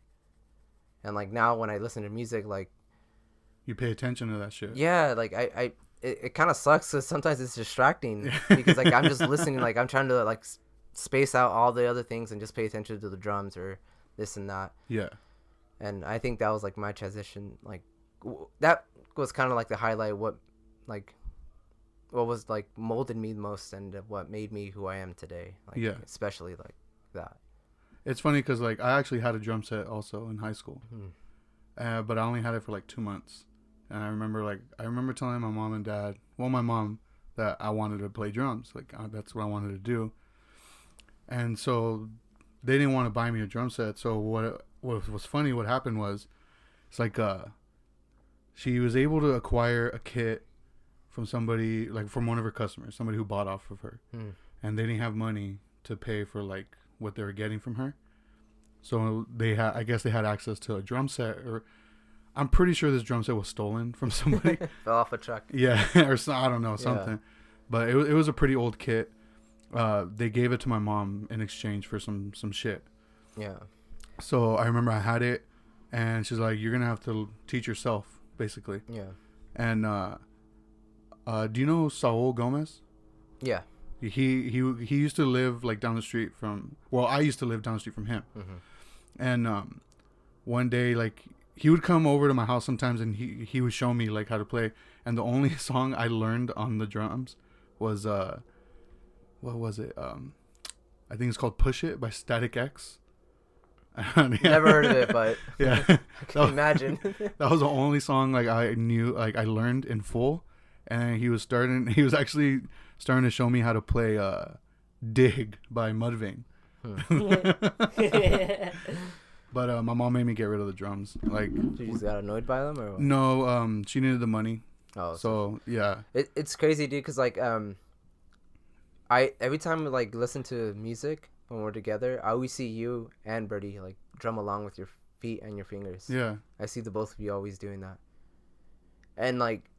And like now when I listen to music, like you pay attention to that shit. Yeah, like it kind of sucks because sometimes it's distracting because like I'm just listening, like I'm trying to like space out all the other things and just pay attention to the drums or this and that. Yeah. And I think that was like my transition. Like that was kind of like the highlight of what was like molded me the most and what made me who I am today. Like, yeah. Especially like that. It's funny because like I actually had a drum set also in high school, but I only had it for like 2 months. And I remember telling my mom and dad, my mom, that I wanted to play drums. Like that's what I wanted to do. And so they didn't want to buy me a drum set. So what was funny, what happened was, it's like she was able to acquire a kit from somebody, like from one of her customers, somebody who bought off of her, and they didn't have money to pay for like what they were getting from her. So I guess they had access to a drum set, or I'm pretty sure this drum set was stolen from somebody. Fell off a truck. Yeah, or I don't know, something. Yeah. But it was a pretty old kit. They gave it to my mom in exchange for some shit. Yeah. So I remember I had it, and she's like, "You're gonna have to teach yourself, basically." Yeah. And do you know Saul Gomez? Yeah. He used to live like down the street from. Well, I used to live down the street from him, and one day like he would come over to my house sometimes, and he would show me like how to play. And the only song I learned on the drums was what was it? I think it's called "Push It" by Static X. Never heard of it, but yeah, I can imagine. That was the only song like I knew, like I learned in full. And he was actually starting to show me how to play "Dig" by Mudvayne. But my mom made me get rid of the drums. Like, you just got annoyed by them, or what? No, she needed the money. Oh, so yeah. It's crazy, dude. Cause like I every time we like listen to music when we're together, I always see you and Birdy like drum along with your feet and your fingers. Yeah. I see the both of you always doing that. And like,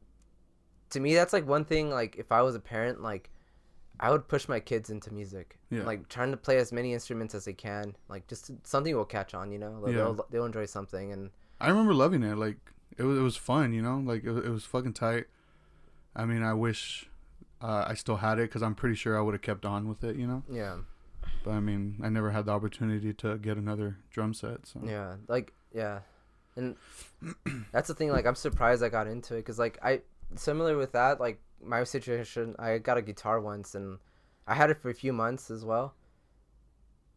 to me, that's like one thing. Like, if I was a parent, like, I would push my kids into music. Yeah. Like trying to play as many instruments as they can. Like, just something will catch on, you know. Like, they'll enjoy something. And I remember loving it. Like it was fun, you know. Like it was fucking tight. I mean, I wish I still had it because I'm pretty sure I would have kept on with it, you know. Yeah. But I mean, I never had the opportunity to get another drum set. So. Yeah. Like yeah. And that's the thing. Like, I'm surprised I got into it because like similar with that, like my situation, I got a guitar once and I had it for a few months as well,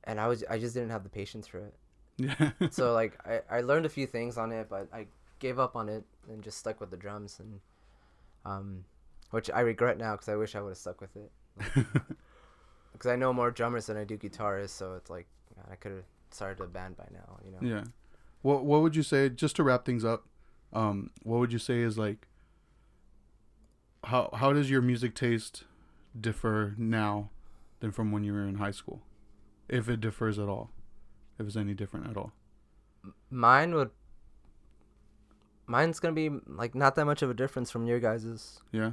and I just didn't have the patience for it. Yeah. So like I learned a few things on it, but I gave up on it and just stuck with the drums, and which I regret now because I wish I would have stuck with it, because I know more drummers than I do guitarists, so it's like, man, I could have started a band by now, you know. Yeah. What would you say, just to wrap things up, what would you say is like, how does your music taste differ now than from when you were in high school, if it differs at all, if it's any different at all? Mine's gonna be like not that much of a difference from your guys's. Yeah.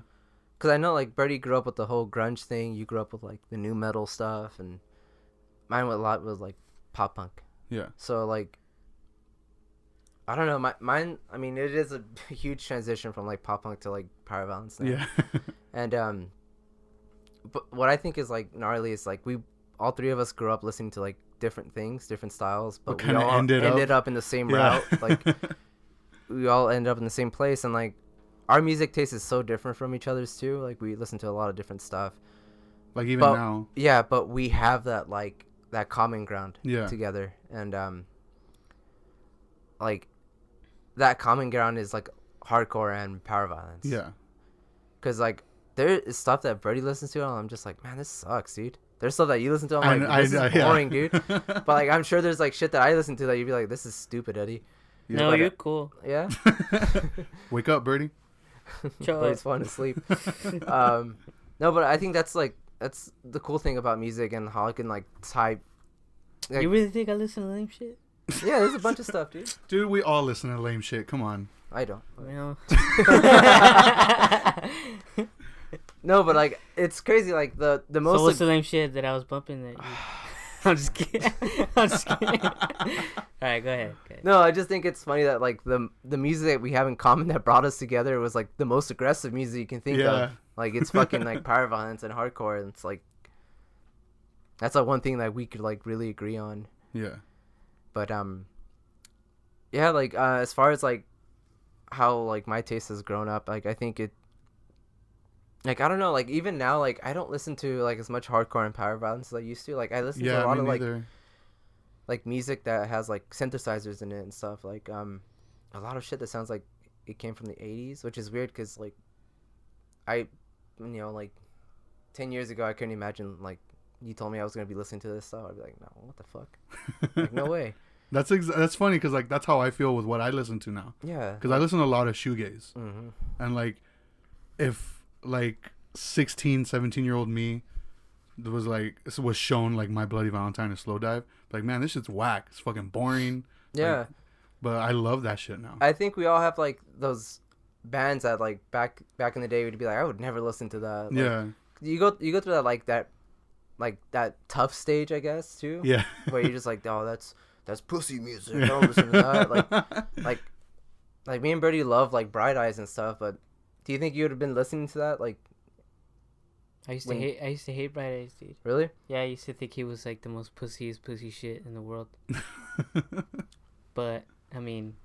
Cause I know like Birdy grew up with the whole grunge thing. You grew up with like the new metal stuff, and mine was like pop punk. Yeah. So like, I don't know. Mine. I mean, it is a huge transition from like pop punk to like power violence now. Yeah. And but what I think is like gnarly is like all three of us grew up listening to like different things, different styles, but we all ended up in the same route. Like we all ended up in the same place, and like our music taste is so different from each other's too. Like we listen to a lot of different stuff. Like even now. Yeah, but we have that like that common ground together, and like that common ground is like hardcore and power violence. Yeah. Cause like there is stuff that Birdy listens to, and I'm just like, man, this sucks, dude. There's stuff that you listen to, I'm like, this is boring, dude. But like, I'm sure there's like shit that I listen to that you'd be like, this is stupid, Eddie. Yeah. No, you're cool. Yeah. Wake up, Birdy. Birdy's falling asleep. No, but I think that's the cool thing about music and how I can like type. Like, you really think I listen to lame shit? Yeah, there's a bunch of stuff, dude. Dude, we all listen to lame shit. Come on. I don't. Well. No, but like it's crazy. Like the most. So what's the lame shit that I was bumping? That I'm just kidding. I'm just kidding. All right, go ahead. No, I just think it's funny that like the music that we have in common that brought us together was like the most aggressive music you can think of. Like it's fucking like power violence and hardcore, and it's like that's like one thing that we could like really agree on. Yeah. But yeah, like as far as like how like my taste has grown up, like I think it. Like, I don't know, like, even now, like, I don't listen to, like, as much hardcore and power violence as I used to. Like, I listen to a lot of, like, music that has, like, synthesizers in it and stuff. Like, a lot of shit that sounds like it came from the 80s, which is weird because, like, like, 10 years ago, I couldn't imagine, like, you told me I was going to be listening to this stuff. I'd be like, no, what the fuck? Like, no way. That's funny because, like, that's how I feel with what I listen to now. Yeah. Because I listen to a lot of shoegaze. Mm-hmm. And, like, if... like 16, 17-year-old me was shown like My Bloody Valentine and Slow Dive, like, man, this shit's whack. It's fucking boring. Yeah. Like, but I love that shit now. I think we all have like those bands that like back in the day would be like, I would never listen to that. Like, yeah. You go through that tough stage, I guess, too. Yeah. Where you're just like, oh, that's pussy music. I don't listen to that. Like me and Birdy love like Bright Eyes and stuff, but do you think you would have been listening to that like I used to hate Bright Eyes, dude. Really? Yeah, I used to think he was like the most pussy shit in the world. But I mean,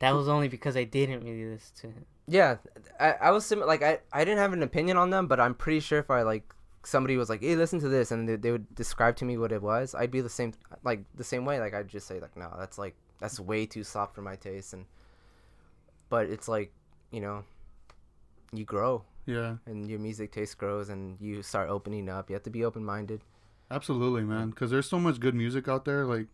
that was only because I didn't really listen to him. Yeah, I was similar. Like I didn't have an opinion on them, but I'm pretty sure if I like somebody was like, "Hey, listen to this," and they would describe to me what it was, I'd be the same way. Like I'd just say like, "No, that's way too soft for my taste." But it's like, you know, you grow. Yeah. And your music taste grows, and you start opening up. You have to be open-minded. Absolutely, man. Because there's so much good music out there. Like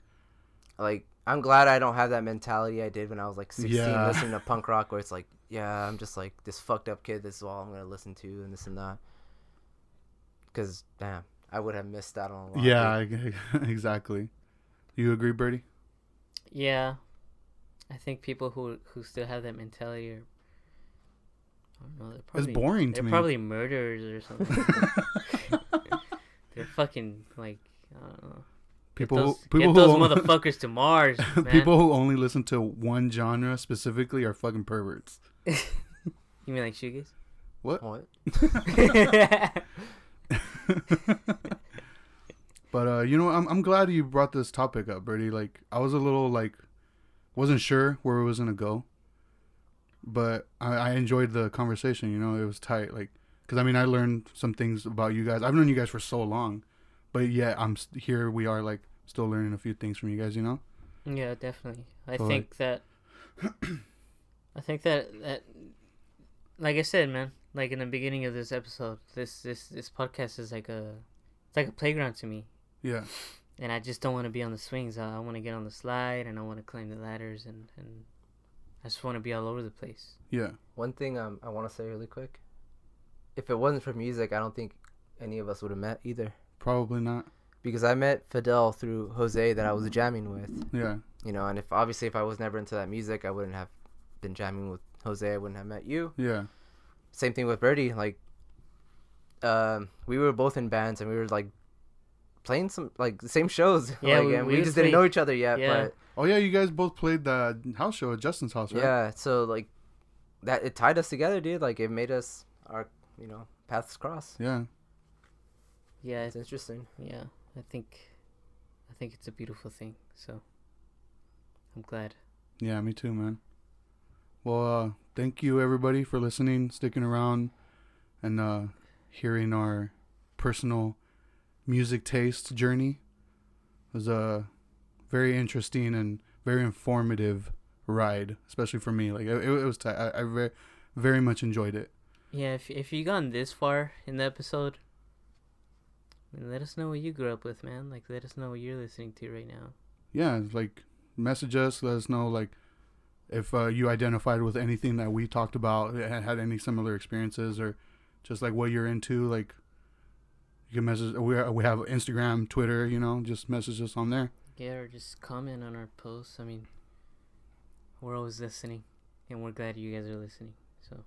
I'm glad I don't have that mentality I did when I was like 16, listening to punk rock, where it's like, yeah, I'm just like this fucked up kid. This is all I'm gonna listen to, and this and that. Because damn, I would have missed out on a lot. Yeah, exactly. You agree, Birdy? Yeah, I think people who still have that mentality are, I don't know, they're probably, it's boring to me. They're probably murderers or something. They're fucking like, I don't know. Get those motherfuckers to Mars, man. People who only listen to one genre specifically are fucking perverts. You mean like shoegaze? What? But you know, I'm glad you brought this topic up, Birdy. Like, I was a little like, wasn't sure where it was gonna go, but I enjoyed the conversation. You know, it was tight. Like, because I mean, I learned some things about you guys. I've known you guys for so long, but yet here we are, like, still learning a few things from you guys. You know? Yeah, definitely. I think that, like I said, man, like in the beginning of this episode, this podcast is like it's like a playground to me. Yeah. And I just don't want to be on the swings. I want to get on the slide, and I want to climb the ladders, and I just want to be all over the place. Yeah. One thing I want to say really quick. If it wasn't for music, I don't think any of us would have met either. Probably not. Because I met Fidel through Jose that I was jamming with. Yeah. You know, and if I was never into that music, I wouldn't have been jamming with Jose. I wouldn't have met you. Yeah. Same thing with Birdy. Like, we were both in bands, and we were like playing some like the same shows. Yeah, like, we just didn't know each other yet. Yeah. But oh yeah, you guys both played the house show at Justin's house, right? Yeah. So like that, it tied us together, dude. Like it made us our paths cross. Yeah. Yeah, it's interesting. Yeah, I think it's a beautiful thing. So I'm glad. Yeah, me too, man. Well, thank you everybody for listening, sticking around, and hearing our personal music taste journey. It was a very interesting and very informative ride, especially for me. Like it was tight. I very, very much enjoyed it. Yeah, if you gone this far in the episode, let us know what you grew up with, man. Like, let us know what you're listening to right now. Yeah, like, message us. Let us know, like, if you identified with anything that we talked about, had any similar experiences, or just, like, what you're into. Like, you can message. We have Instagram, Twitter, just message us on there. Yeah, or just comment on our posts. I mean, we're always listening, and we're glad you guys are listening. So.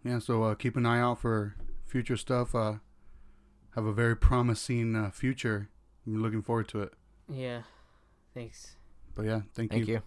Yeah, so keep an eye out for future stuff. Have a very promising future. I'm looking forward to it. Yeah, thanks. But yeah, thank you.